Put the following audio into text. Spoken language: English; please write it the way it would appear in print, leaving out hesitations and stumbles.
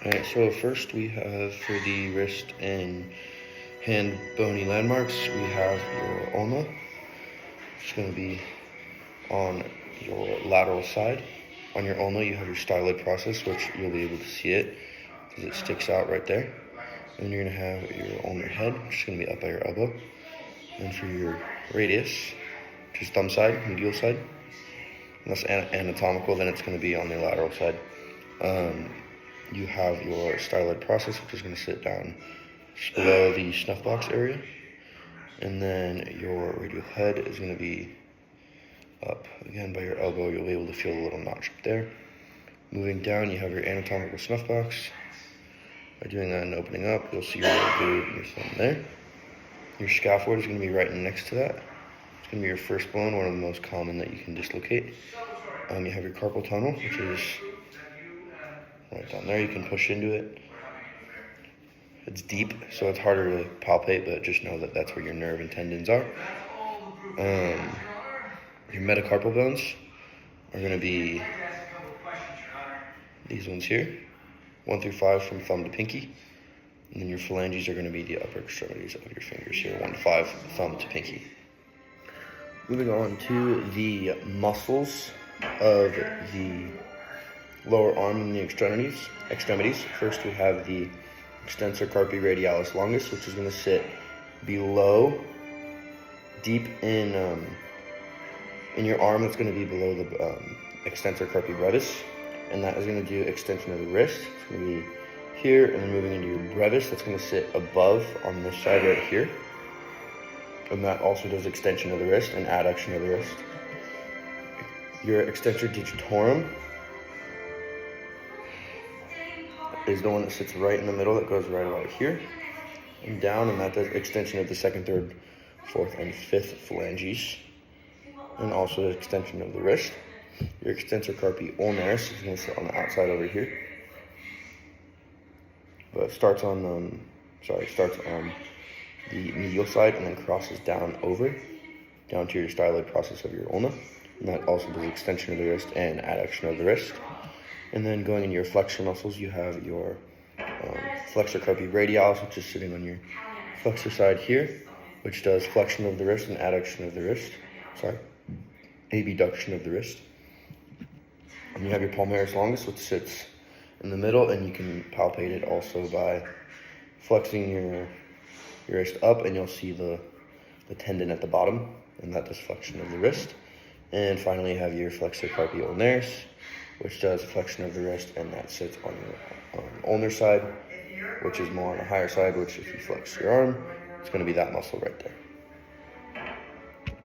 Alright, so first we have for the wrist and hand bony landmarks, we have your ulna. It's going to be on your lateral side. On your ulna, you have your styloid process, which you'll be able to see it because it sticks out right there. And you're going to have your ulnar head, which is going to be up by your elbow. And for your radius, which is thumb side, medial side, and that's anatomical, then it's going to be on the lateral side. You have your styloid process, which is going to sit down just below the snuff box area. And then your radial head is going to be up again by your elbow. You'll be able to feel a little notch up there. Moving down, you have your anatomical snuff box. By doing that and opening up, you'll see your little groove in your thumb there. Your scaphoid is going to be right next to that. It's going to be your first bone, one of the most common that you can dislocate. You have your carpal tunnel, which is right down there. You can push into it. It's deep, so it's harder to palpate, but just know that that's where your nerve and tendons are. Your metacarpal bones are going to be these ones here, 1 through 5 from thumb to pinky. And then your phalanges are going to be the upper extremities of your fingers here, 1 to 5, thumb to pinky. Moving on to the muscles of the lower arm and the extremities. First we have the extensor carpi radialis longus, which is going to sit below, deep in your arm. It's going to be below the extensor carpi brevis, and that is going to do extension of the wrist. It's going to be here, and then moving into your brevis, that's going to sit above on this side right here, and that also does extension of the wrist and adduction of the wrist. Your extensor digitorum is the one that sits right in the middle, that goes right about here and down, and that does extension of the 2nd, 3rd, 4th, and 5th phalanges, and also the extension of the wrist. Your extensor carpi ulnaris is going to sit on the outside over here, but starts on the medial side and then crosses down to your styloid process of your ulna, and that also does extension of the wrist and adduction of the wrist. And then going into your flexor muscles, you have your flexor carpi radialis, which is sitting on your flexor side here, which does flexion of the wrist and adduction of the wrist. Abduction of the wrist. And you have your palmaris longus, which sits in the middle, and you can palpate it also by flexing your wrist up, and you'll see the tendon at the bottom, and that does flexion of the wrist. And finally, you have your flexor carpi ulnaris, which does flexion of the wrist, and that sits on your ulnar side, which is more on the higher side, which if you flex your arm, it's going to be that muscle right there.